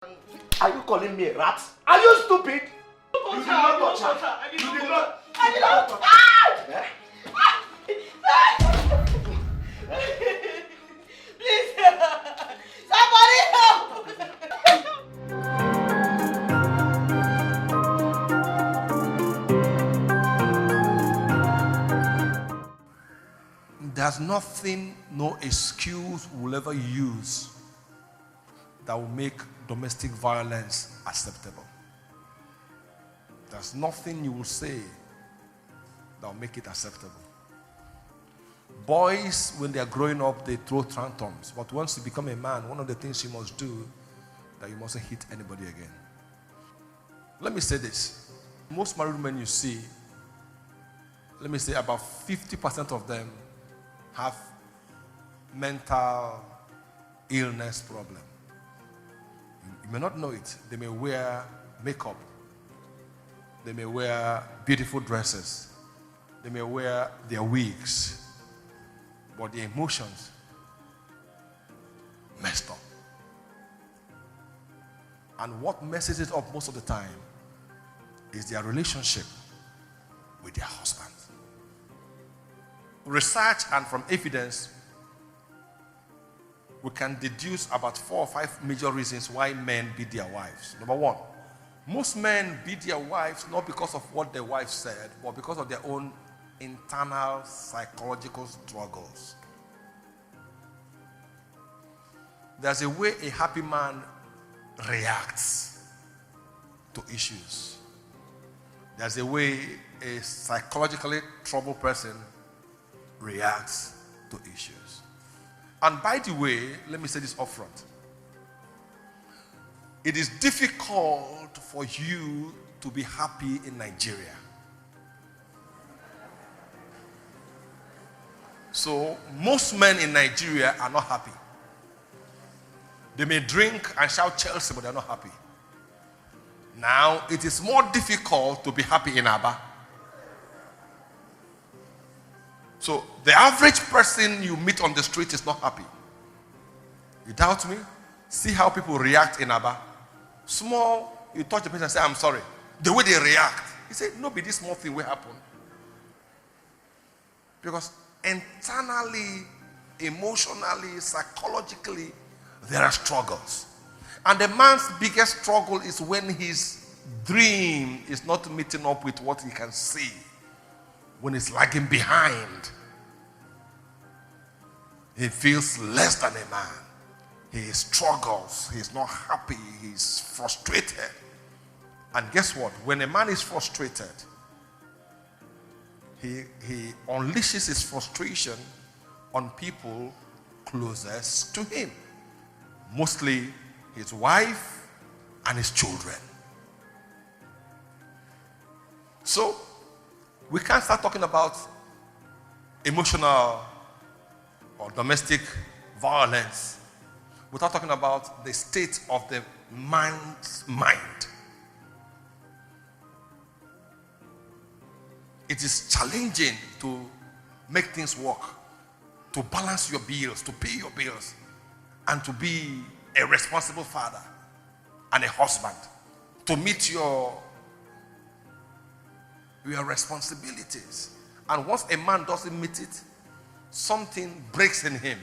Are you calling me a rat? Are you stupid? You did not touch her. You did not. I did not. Please, somebody help! There's nothing, no excuse we'll ever use that will make domestic violence acceptable. There's nothing you will say that will make it acceptable. Boys, when they are growing up, they throw tantrums. But once you become a man, one of the things you must do, that you mustn't hit anybody again. Let me say this. Most married men you see, let me say about 50% of them have mental illness problem. You may not know it. They may wear makeup. They may wear beautiful dresses. They may wear their wigs. But their emotions messed up. And what messes it up most of the time is their relationship with their husband. Research and from evidence, we can deduce about 4 or 5 major reasons why men beat their wives. Number one, most men beat their wives not because of what their wife said, but because of their own internal psychological struggles. There's a way a happy man reacts to issues. There's a way a psychologically troubled person reacts to issues. And by the way, let me say this up front. It is difficult for you to be happy in Nigeria. So, most men in Nigeria are not happy. They may drink and shout Chelsea, but they're not happy. Now, it is more difficult to be happy in Aba. So, the average person you meet on the street is not happy. You doubt me? See how people react in Aba. Small, you touch the person and say, I'm sorry. The way they react. You say, no, be this small thing will happen. Because internally, emotionally, psychologically, there are struggles. And the man's biggest struggle is when his dream is not meeting up with what he can see. When it's lagging behind, he feels less than a man. He struggles. He's not happy. He's frustrated. And guess what? When a man is frustrated, he unleashes his frustration on people closest to him. Mostly his wife and his children. So, we can't start talking about emotional or domestic violence without talking about the state of the man's mind. It is challenging to make things work, to balance your bills, to pay your bills, and to be a responsible father and a husband, to meet your responsibilities. And once a man doesn't meet it, something breaks in him.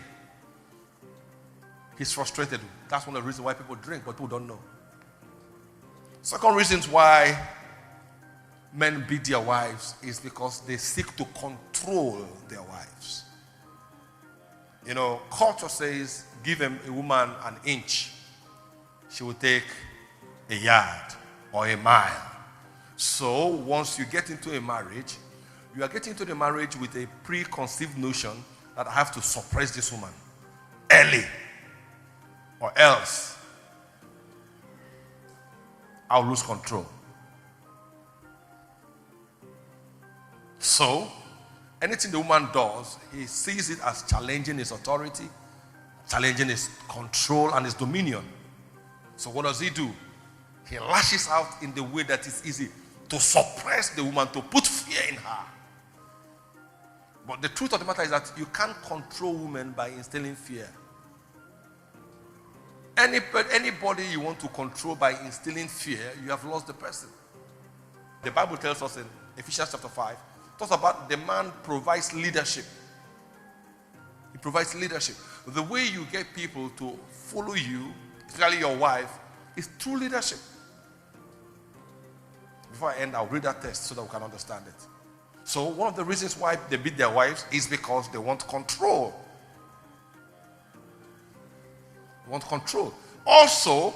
He's frustrated. That's one of the reasons why people drink, but people don't know. Second reasons why men beat their wives is because they seek to control their wives. You know, culture says, give a woman an inch, she will take a yard or a mile. So, once you get into a marriage, you are getting into the marriage with a preconceived notion that I have to suppress this woman early, or else I'll lose control. So, anything the woman does, he sees it as challenging his authority, challenging his control and his dominion. So what does he do? He lashes out in the way that is easy to suppress the woman, to put fear in her. But the truth of the matter is that you can't control women by instilling fear. Anybody you want to control by instilling fear, you have lost the person. The Bible tells us in Ephesians chapter 5, it talks about the man provides leadership. He provides leadership. The way you get people to follow you, especially your wife, is through leadership. Before I end, I'll read that text so that we can understand it. So one of the reasons why they beat their wives is because they want control. They want control. Also,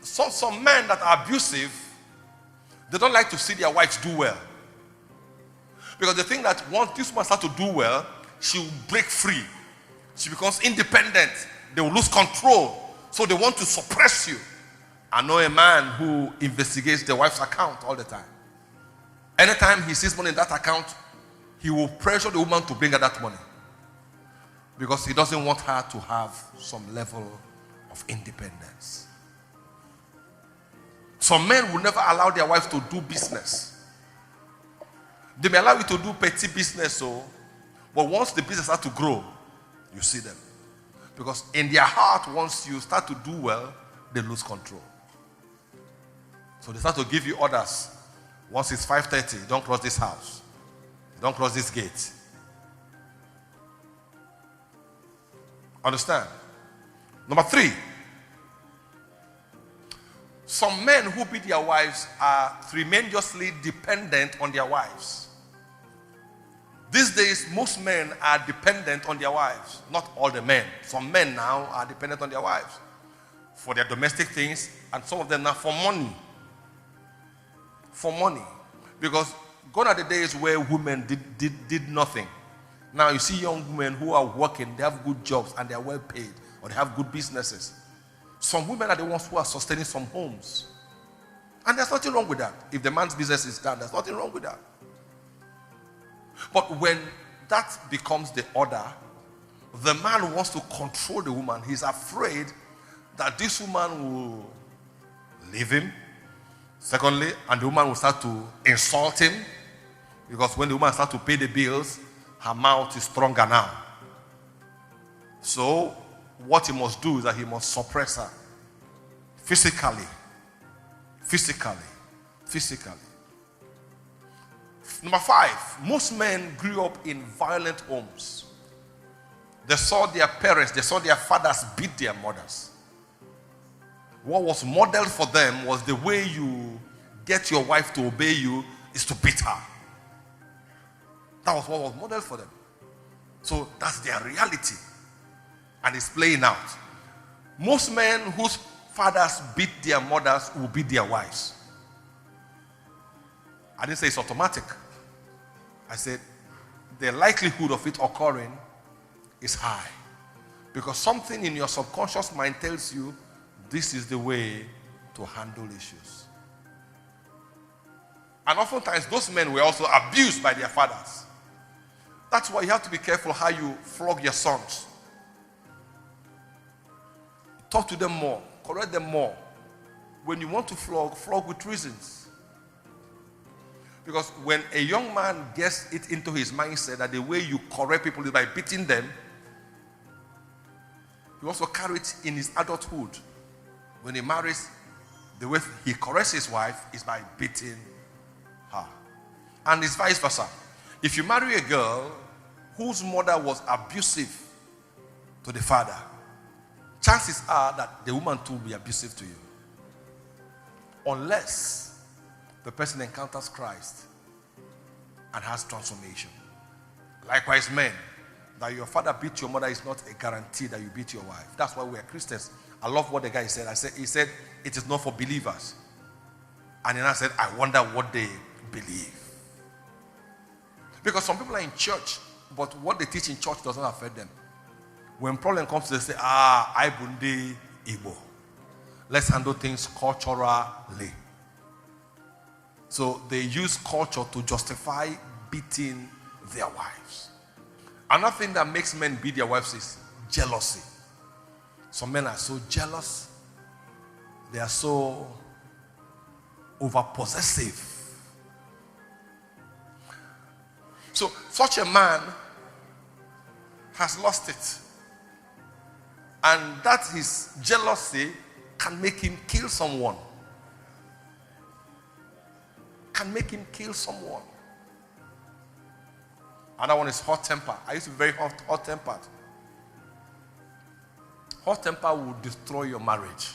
some men that are abusive, they don't like to see their wives do well. Because they think that once this woman starts to do well, she will break free. She becomes independent. They will lose control. So they want to suppress you. I know a man who investigates the wife's account all the time. Anytime he sees money in that account, he will pressure the woman to bring her that money. Because he doesn't want her to have some level of independence. Some men will never allow their wives to do business. They may allow you to do petty business, but once the business starts to grow, you see them. Because in their heart, once you start to do well, they lose control. So they start to give you orders. Once it's 5:30, don't cross this house. Don't cross this gate. Understand? Number 3. Some men who beat their wives are tremendously dependent on their wives. These days, most men are dependent on their wives. Not all the men. Some men now are dependent on their wives for their domestic things, and some of them now for money. For money. Because gone are the days where women did nothing. Now you see young women who are working, they have good jobs and they are well paid, or they have good businesses. Some women are the ones who are sustaining some homes. And there's nothing wrong with that. If the man's business is done, there's nothing wrong with that. But when that becomes the order, the man wants to control the woman. He's afraid that this woman will leave him. Secondly, and the woman will start to insult him, because when the woman starts to pay the bills, her mouth is stronger now. So what he must do is that he must suppress her physically. Number 5, most men grew up in violent homes. They saw their parents, they saw their fathers beat their mothers. What was modeled for them was the way you get your wife to obey you is to beat her. That was what was modeled for them. So that's their reality. And it's playing out. Most men whose fathers beat their mothers will beat their wives. I didn't say it's automatic. I said the likelihood of it occurring is high. Because something in your subconscious mind tells you this is the way to handle issues. And oftentimes those men were also abused by their fathers. That's why you have to be careful how you flog your sons. Talk to them more. Correct them more. When you want to flog with reasons. Because when a young man gets it into his mindset that the way you correct people is by beating them, he also carry it in his adulthood. When he marries, the way he corrects his wife is by beating her. And it's vice versa. If you marry a girl whose mother was abusive to the father, chances are that the woman too will be abusive to you. Unless the person encounters Christ and has transformation. Likewise, men, that your father beat your mother is not a guarantee that you beat your wife. That's why we are Christians. I love what the guy said. He said, it is not for believers. And then I said, I wonder what they believe. Because some people are in church, but what they teach in church doesn't affect them. When problem comes, they say, I bunde Igbo. Let's handle things culturally. So they use culture to justify beating their wives. Another thing that makes men beat their wives is jealousy. Some men are so jealous. They are so overpossessive. So such a man has lost it. And that his jealousy can make him kill someone. Can make him kill someone. Another one is hot temper. I used to be very hot-tempered. Hot temper will destroy your marriage.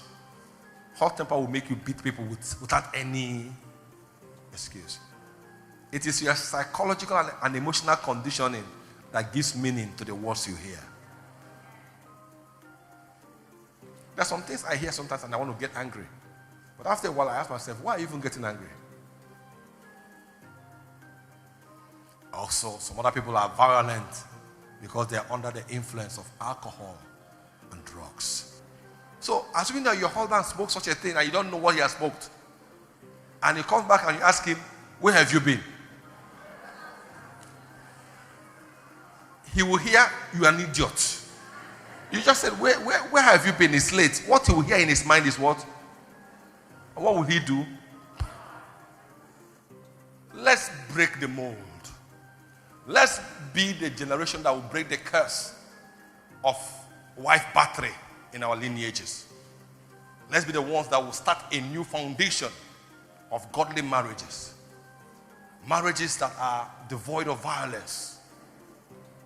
Hot temper will make you beat people without any excuse. It is your psychological and emotional conditioning that gives meaning to the words you hear. There are some things I hear sometimes and I want to get angry. But after a while, I ask myself, why are you even getting angry? Also, some other people are violent because they are under the influence of alcohol and drugs. So, assuming that your husband smokes such a thing and you don't know what he has smoked, and he comes back and you ask him, where have you been? He will hear, you are an idiot. You just said, where have you been? It's late. What he will hear in his mind is what? What will he do? Let's break the mold. Let's be the generation that will break the curse of wife battery in our lineages. Let's be the ones that will start a new foundation of godly marriages. Marriages that are devoid of violence.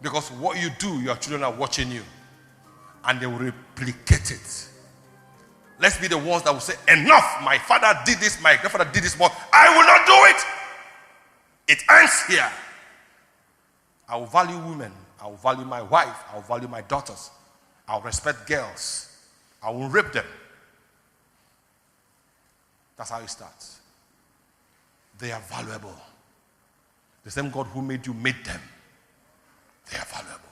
Because what you do, your children are watching you. And they will replicate it. Let's be the ones that will say, enough, my father did this, my grandfather did this, but I will not do it. It ends here. I will value women. I will value my wife. I will value my daughters. I will respect girls. I will rape them. That's how it starts. They are valuable. The same God who made you made them. They are valuable.